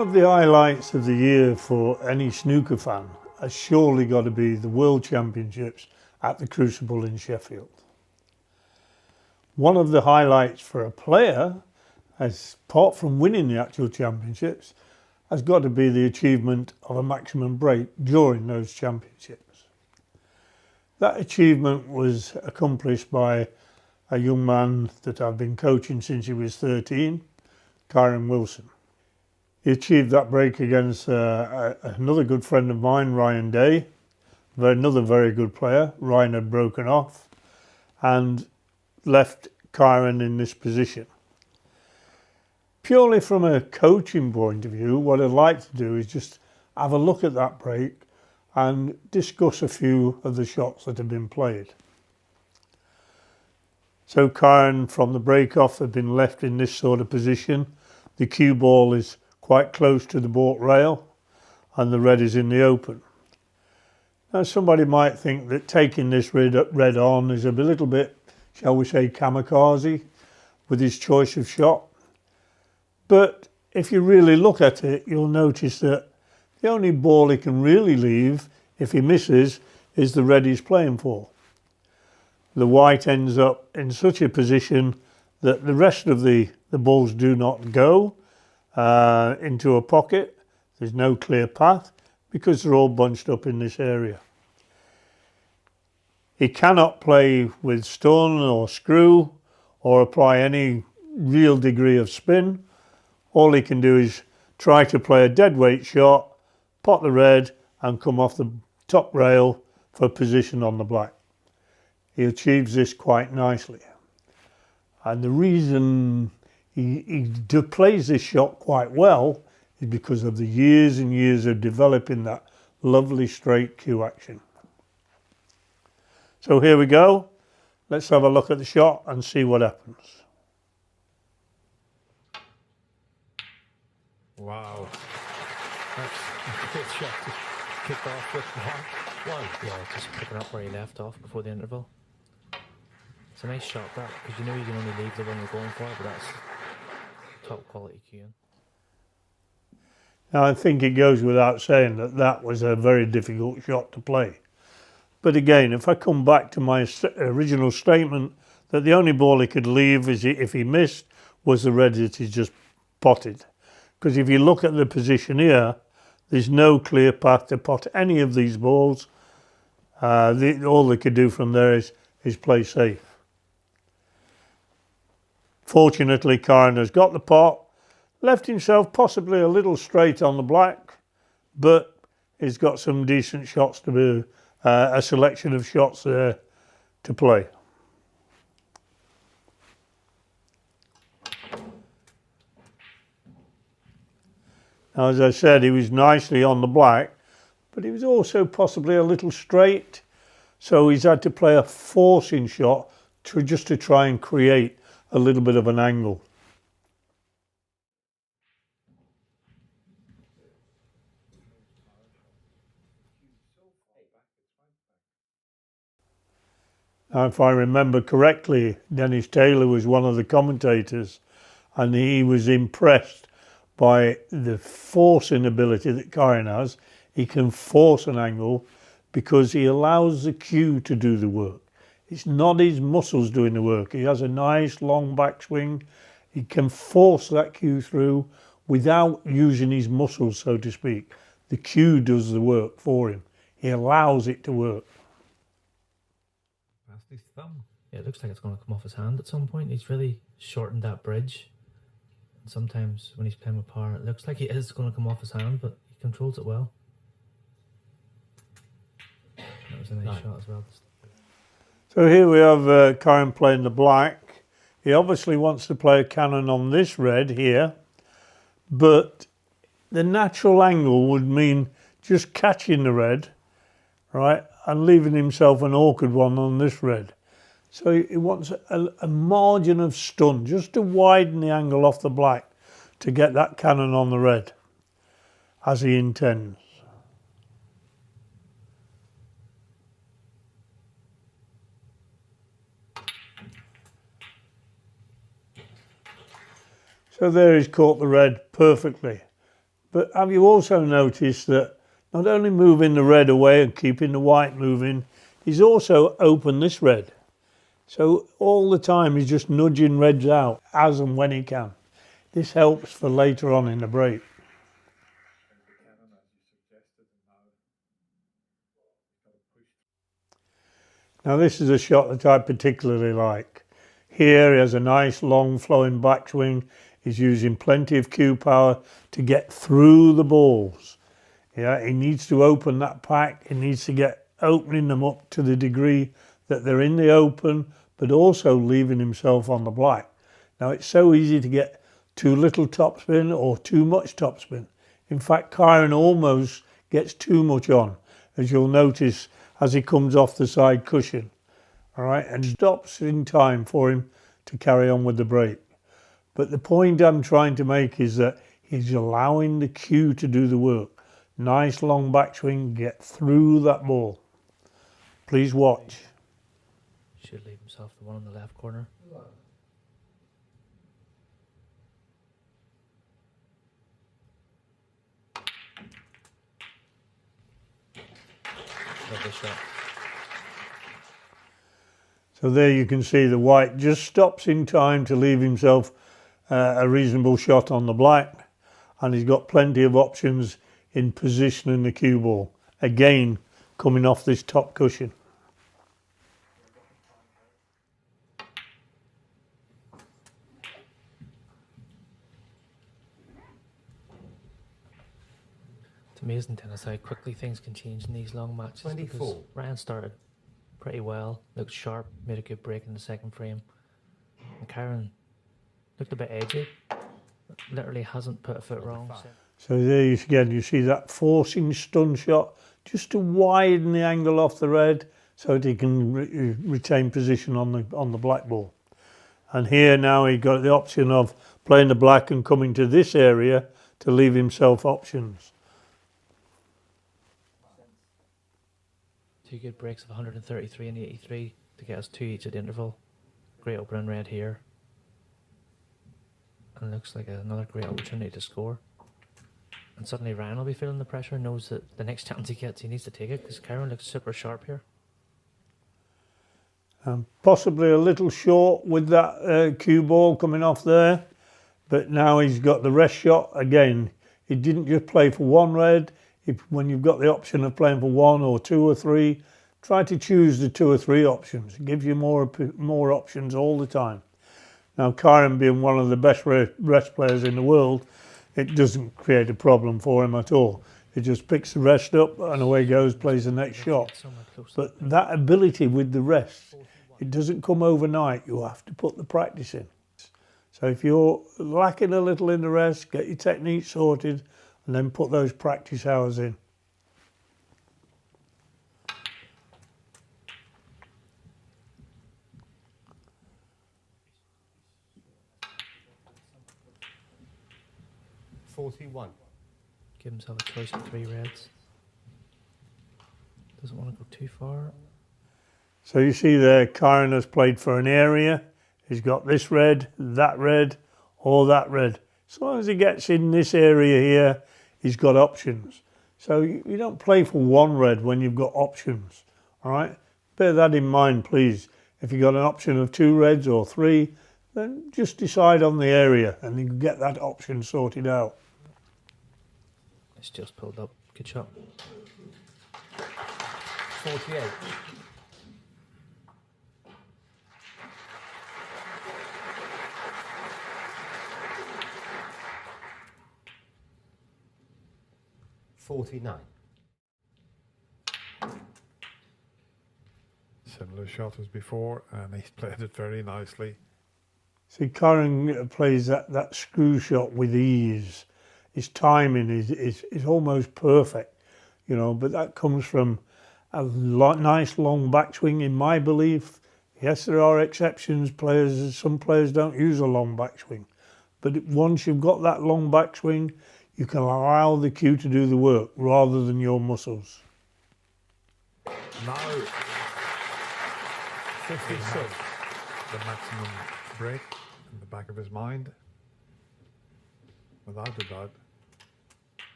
One of the highlights of the year for any snooker fan has surely got to be the World Championships at the Crucible in Sheffield. One of the highlights for a player, apart from winning the actual championships, has got to be the achievement of a maximum break during those championships. That achievement was accomplished by a young man that I've been coaching since he was 13, Kyren Wilson. He achieved that break against another good friend of mine, Ryan Day, another very good player. Ryan had broken off and left Kyren in this position. Purely from a coaching point of view, what I'd like to do is just have a look at that break and discuss a few of the shots that have been played. So Kyren, from the break off, had been left in this sort of position. The cue ball is quite close to the baulk rail and the red is in the open. Now somebody might think that taking this red on is a little bit, shall we say, kamikaze with his choice of shot. But if you really look at it, you'll notice that the only ball he can really leave, if he misses, is the red he's playing for. The white ends up in such a position that the rest of the balls do not go into a pocket. There's no clear path because they're all bunched up in this area. He cannot play with stun or screw or apply any real degree of spin. All he can do is try to play a dead weight shot, pot the red and come off the top rail for position on the black. He achieves this quite nicely. And the reason he plays this shot quite well is because of the years and years of developing that lovely straight cue action. So here we go. Let's have a look at the shot and see what happens. Wow, that's a good shot to kick off with one. Yeah, just picking up where he left off before the interval. It's a nice shot that, because you know you can only leave the one you're going for, but that's top quality cueing. Now I think it goes without saying that that was a very difficult shot to play. But again, if I come back to my original statement that the only ball he could leave is if he missed was the red that he just potted. Because if you look at the position here, there's no clear path to pot any of these balls. All they could do from there is play safe. Fortunately, Kyren has got the pot, left himself possibly a little straight on the black, but he's got some decent shots to do, a selection of shots there to play. Now, as I said, he was nicely on the black, but he was also possibly a little straight, so he's had to play a forcing shot just to try and create a little bit of an angle. Now, if I remember correctly, Dennis Taylor was one of the commentators and he was impressed by the forcing ability that Kyren has. He can force an angle because he allows the cue to do the work. It's not his muscles doing the work. He has a nice long backswing. He can force that cue through without using his muscles, so to speak. The cue does the work for him. He allows it to work. That's his thumb. Yeah, it looks like it's going to come off his hand at some point. He's really shortened that bridge. And sometimes when he's playing with power, it looks like it is going to come off his hand, but he controls it well. That was a nice shot as well. So here we have Kyren playing the black. He obviously wants to play a cannon on this red here, but the natural angle would mean just catching the red, right, and leaving himself an awkward one on this red. So he wants a margin of stun, just to widen the angle off the black to get that cannon on the red, as he intends. So there he's caught the red perfectly. But have you also noticed that not only moving the red away and keeping the white moving, he's also opened this red. So all the time he's just nudging reds out as and when he can. This helps for later on in the break. Now this is a shot that I particularly like. Here he has a nice long flowing backswing. He's using plenty of cue power to get through the balls. Yeah, he needs to open that pack. He needs to get opening them up to the degree that they're in the open, but also leaving himself on the black. Now it's so easy to get too little topspin or too much topspin. In fact, Kyren almost gets too much on, as you'll notice as he comes off the side cushion. All right, and stops in time for him to carry on with the break. But the point I'm trying to make is that he's allowing the cue to do the work. Nice long backswing, get through that ball. Please watch. Should leave himself the one in the left corner. Lovely shot. So there you can see the white just stops in time to leave himself a reasonable shot on the black, and he's got plenty of options in positioning the cue ball. Again, coming off this top cushion. It's amazing tennis how quickly things can change in these long matches. 24. Because Ryan started pretty well, looked sharp, made a good break in the second frame. And Kyren looked a bit edgy, literally hasn't put a foot wrong. So there you again, you see that forcing stun shot just to widen the angle off the red so that he can retain position on the black ball. And here now he got the option of playing the black and coming to this area to leave himself options. Two good breaks of 133 and 83 to get us 2 each at the interval. Great opening red here. And looks like another great opportunity to score. And suddenly Ryan will be feeling the pressure and knows that the next chance he gets, he needs to take it, because Kyren looks super sharp here. Possibly a little short with that cue ball coming off there. But now he's got the rest shot again. He didn't just play for one red. When you've got the option of playing for one or two or three, try to choose the 2 or 3 options. It gives you more options all the time. Now, Kyren being one of the best rest players in the world, it doesn't create a problem for him at all. He just picks the rest up and away goes, plays the next shot. But that ability with the rest, it doesn't come overnight. You have to put the practice in. So if you're lacking a little in the rest, get your technique sorted and then put those practice hours in. Give himself a choice of 3 reds. Doesn't want to go too far. So you see there, Kyren has played for an area. He's got this red, or that red. As long as he gets in this area here, he's got options. So you don't play for one red when you've got options, all right? Bear that in mind, please. If you've got an option of 2 reds or 3, then just decide on the area and you can get that option sorted out. It's just pulled up. Good shot. 48. Similar shot as before, and he's played it very nicely. See, Kyren plays that screw shot with ease. His timing is almost perfect, you know, but that comes from a nice long backswing, in my belief. Yes, there are exceptions. Some players don't use a long backswing. But once you've got that long backswing, you can allow the cue to do the work rather than your muscles. Now, 56. The maximum break in the back of his mind, without a doubt.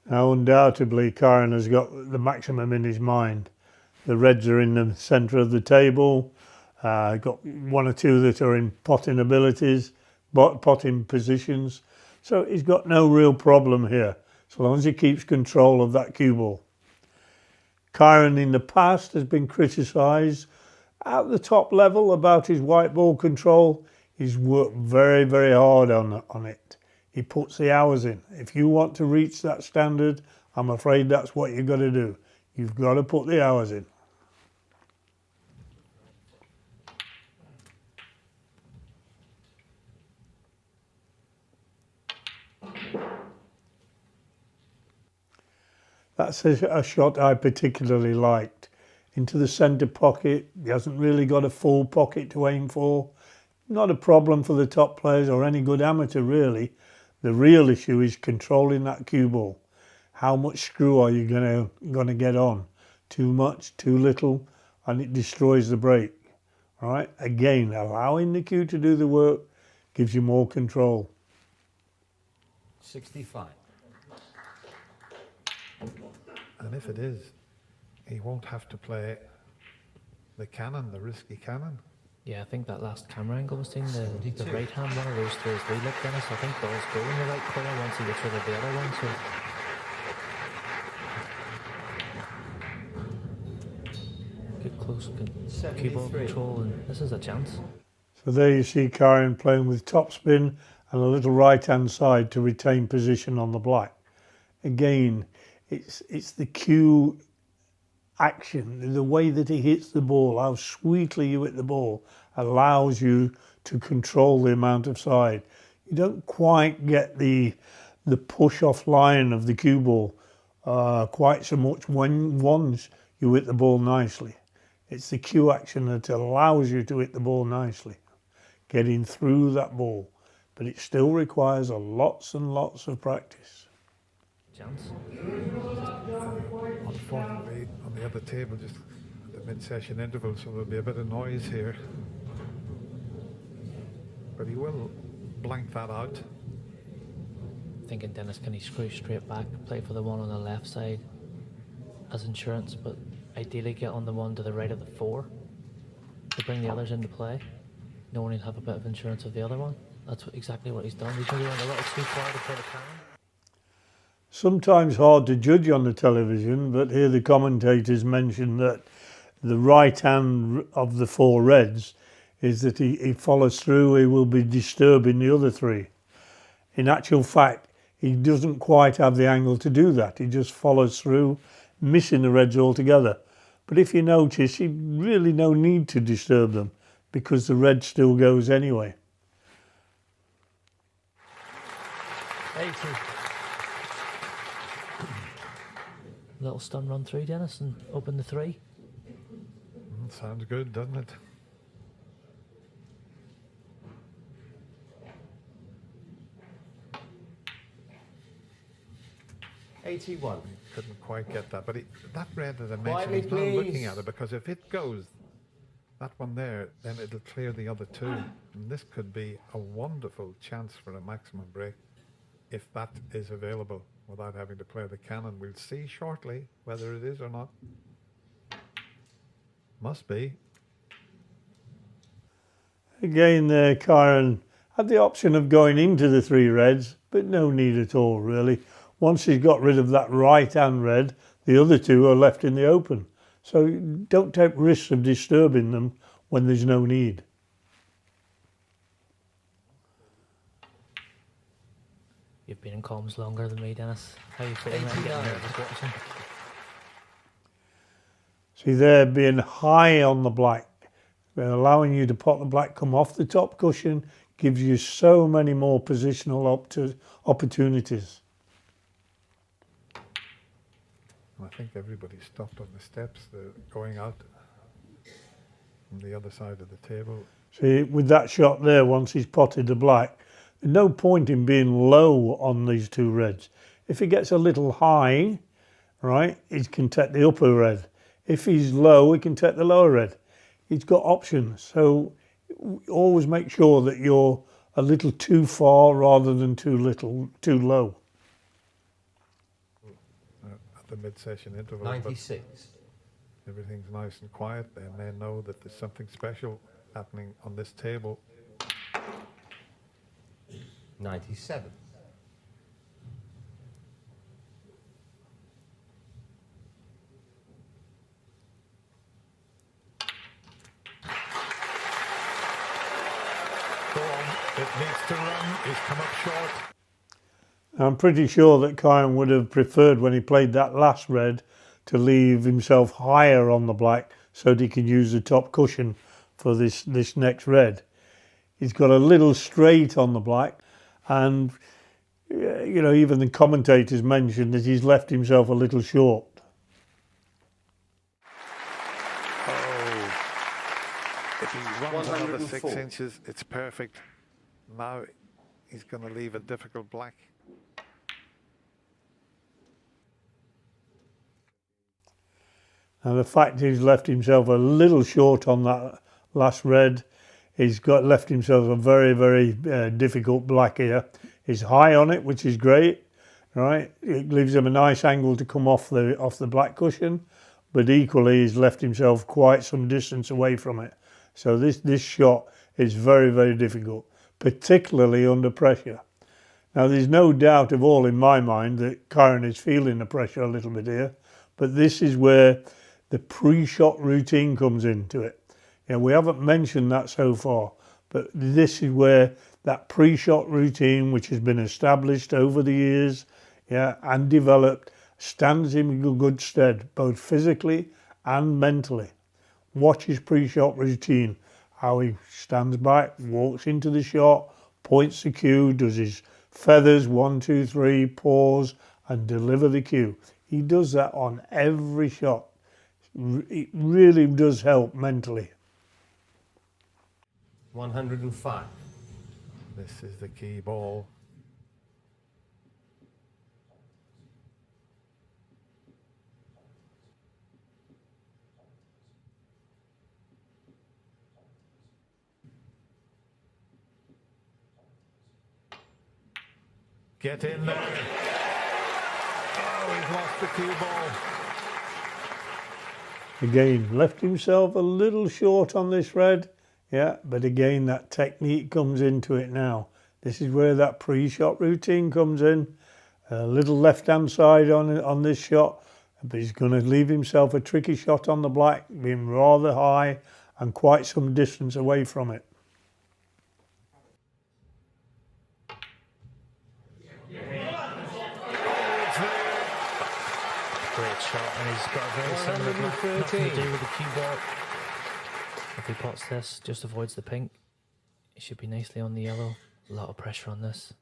Now, undoubtedly, Kyren has got the maximum in his mind. The reds are in the centre of the table. Got one or two that are in potting abilities, potting positions. So he's got no real problem here, so long as he keeps control of that cue ball. Kyren in the past has been criticised at the top level about his white ball control. He's worked very, very hard on it. He puts the hours in. If you want to reach that standard, I'm afraid that's what you've got to do. You've got to put the hours in. That's a shot I particularly liked. Into the centre pocket. He hasn't really got a full pocket to aim for. Not a problem for the top players or any good amateur really. The real issue is controlling that cue ball. How much screw are you gonna get on? Too much, too little, and it destroys the break. All right. Again, allowing the cue to do the work gives you more control. 65. And if it is, he won't have to play the cannon, the risky cannon. Yeah, I think that last camera angle was seeing the right hand one of those throws we looked, Dennis. I think ball's go in the right corner once he gets rid of the other one. So good close cue ball control, and this is a chance. So there you see Kyren playing with topspin and a little right hand side to retain position on the black. Again, it's the cue action, the way that he hits the ball, how sweetly you hit the ball allows you to control the amount of side. You don't quite get the push off line of the cue ball quite so much once you hit the ball nicely. It's the cue action that allows you to hit the ball nicely, getting through that ball, but it still requires lots and lots of practice. Chance. Unfortunately, on the other table, just at the mid-session interval, so there'll be a bit of noise here. But he will blank that out. Thinking Dennis, can he screw straight back, play for the one on the left side as insurance, but ideally get on the one to the right of the 4 to bring the others into play, knowing he'll have a bit of insurance of the other one. That's exactly what he's done. He's maybe went a little too far to play the cannon. Sometimes hard to judge on the television, but here the commentators mention that the right hand of the 4 reds is that he follows through, he will be disturbing the other 3. In actual fact, he doesn't quite have the angle to do that. He just follows through, missing the reds altogether. But if you notice, he really no need to disturb them because the red still goes anyway. 80. Little stun run through, Dennis, and open the 3. Sounds good, doesn't it? $81. Couldn't quite get that, but that red that I mentioned, Quietly, he's not looking please. at it, because if it goes, that one there, then it'll clear the other 2. And this could be a wonderful chance for a maximum break if that is available without having to play the cannon. We'll see shortly whether it is or not. Must be. Again there, Kyren had the option of going into the 3 reds, but no need at all really. Once he's got rid of that right hand red, the other 2 are left in the open. So don't take risks of disturbing them when there's no need. You've been in comms longer than me, Dennis. How are you feeling around getting nervous watching? See there, being high on the black, allowing you to pot the black come off the top cushion gives you so many more positional opportunities. I think everybody stopped on the steps. They're going out from the other side of the table. See, with that shot there, once he's potted the black, there's no point in being low on these 2 reds. If he gets a little high, right, he can take the upper red. If he's low, he can take the lower red. He's got options. So always make sure that you're a little too far rather than too low. the mid-session interval. but 96. everything's nice and quiet, and they know that there's something special happening on this table. 97. Go on, it needs to run. He's come up short. I'm pretty sure that Kyren would have preferred, when he played that last red, to leave himself higher on the black so that he could use the top cushion for this next red. He's got a little straight on the black, and you know, even the commentators mentioned that he's left himself a little short. Oh, if he runs another 6 104. inches, it's perfect. Now he's going to leave a difficult black. And the fact he's left himself a little short on that last red, he's left himself a very, very difficult black here. He's high on it, which is great, right? It gives him a nice angle to come off the black cushion, but equally he's left himself quite some distance away from it. So this shot is very, very difficult, particularly under pressure. Now, there's no doubt of all in my mind that Kyren is feeling the pressure a little bit here, but this is where the pre-shot routine comes into it. You know, we haven't mentioned that so far, but this is where that pre-shot routine, which has been established over the years, yeah, and developed, stands him in good stead, both physically and mentally. Watch his pre-shot routine, how he stands back, walks into the shot, points the cue, does his feathers, 1, 2, 3, pause, and deliver the cue. He does that on every shot. It really does help mentally. 105. This is the key ball. Get in there. Oh, he's lost the cue ball. Again, left himself a little short on this red, yeah, but again, that technique comes into it now. This is where that pre-shot routine comes in. A little left-hand side on this shot, but he's going to leave himself a tricky shot on the black, being rather high and quite some distance away from it. Great shot, and he's got a very similar black. Nothing to do with the cue ball. If he pots this, just avoids the pink, it should be nicely on the yellow. A lot of pressure on this.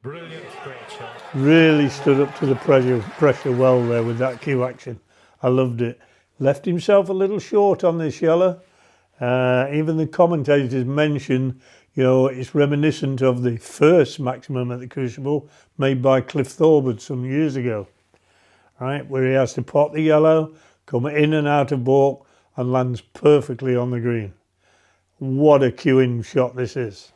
Brilliant. Great shot. Really stood up to the pressure well there with that cue action. I loved it. Left himself a little short on this yellow. Even the commentators mention, you know, it's reminiscent of the first maximum at the Crucible made by Cliff Thorburn some years ago, right, where he has to pot the yellow, come in and out of baulk, and lands perfectly on the green. What a cueing shot this is.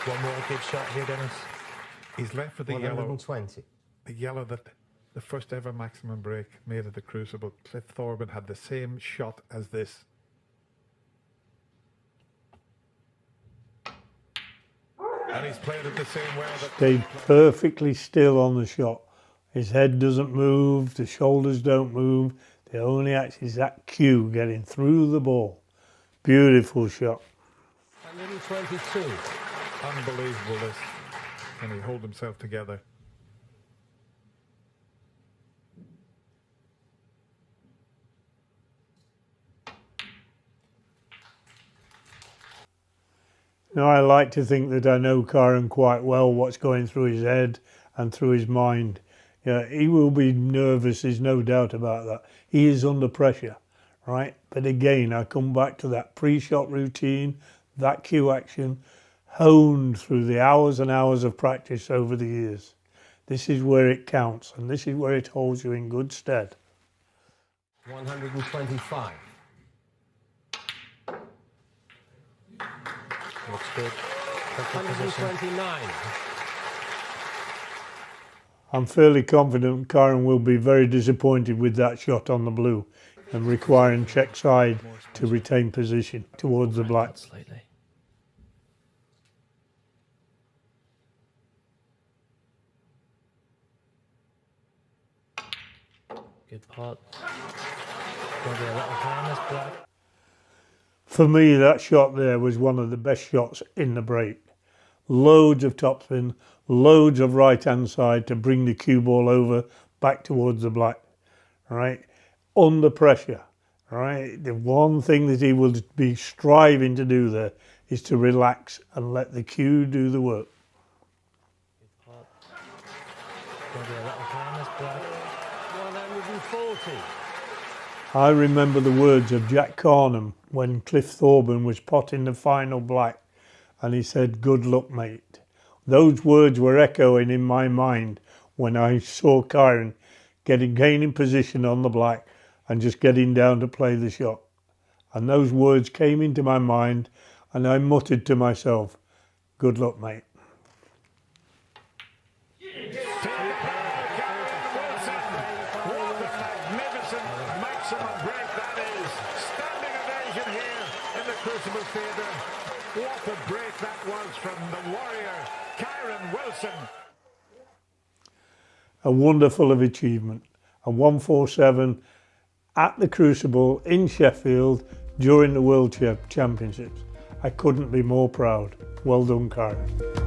One more good shot here, Dennis. He's left with the yellow. 120. The yellow that the first ever maximum break made at the Crucible. Cliff Thorburn had the same shot as this. And he's played it the same way. Stayed perfectly still on the shot. His head doesn't move, the shoulders don't move. The only act is that cue getting through the ball. Beautiful shot. 122. Unbelievable this. Can he hold himself together? Now, I like to think that I know Kyren quite well, what's going through his head and through his mind. Yeah, he will be nervous, there's no doubt about that. He is under pressure, right? But again, I come back to that pre-shot routine, that cue action, honed through the hours and hours of practice over the years. This is where it counts, and this is where it holds you in good stead. 125. Looks good. Perfect position. 129. I'm fairly confident Kyren will be very disappointed with that shot on the blue and requiring check side to retain position towards the black. That slightly. Good pot. Going to be a little high on this black. For me, that shot there was one of the best shots in the break. Loads of topspin, loads of right-hand side to bring the cue ball over back towards the black, right? Under pressure, right? The one thing that he will be striving to do there is to relax and let the cue do the work. Good pot. Going to be a little high on this black. 140. I remember the words of Jack Carnham when Cliff Thorburn was potting the final black and he said, "Good luck, mate." Those words were echoing in my mind when I saw Kyren gaining position on the black and just getting down to play the shot. And those words came into my mind and I muttered to myself, "Good luck, mate." Maximum break that is. Standing ovation here in the Crucible Theatre. What a break that was from the warrior, Kyren Wilson. A wonderful of achievement. A 147 at the Crucible in Sheffield during the World Championships. I couldn't be more proud. Well done, Kyren.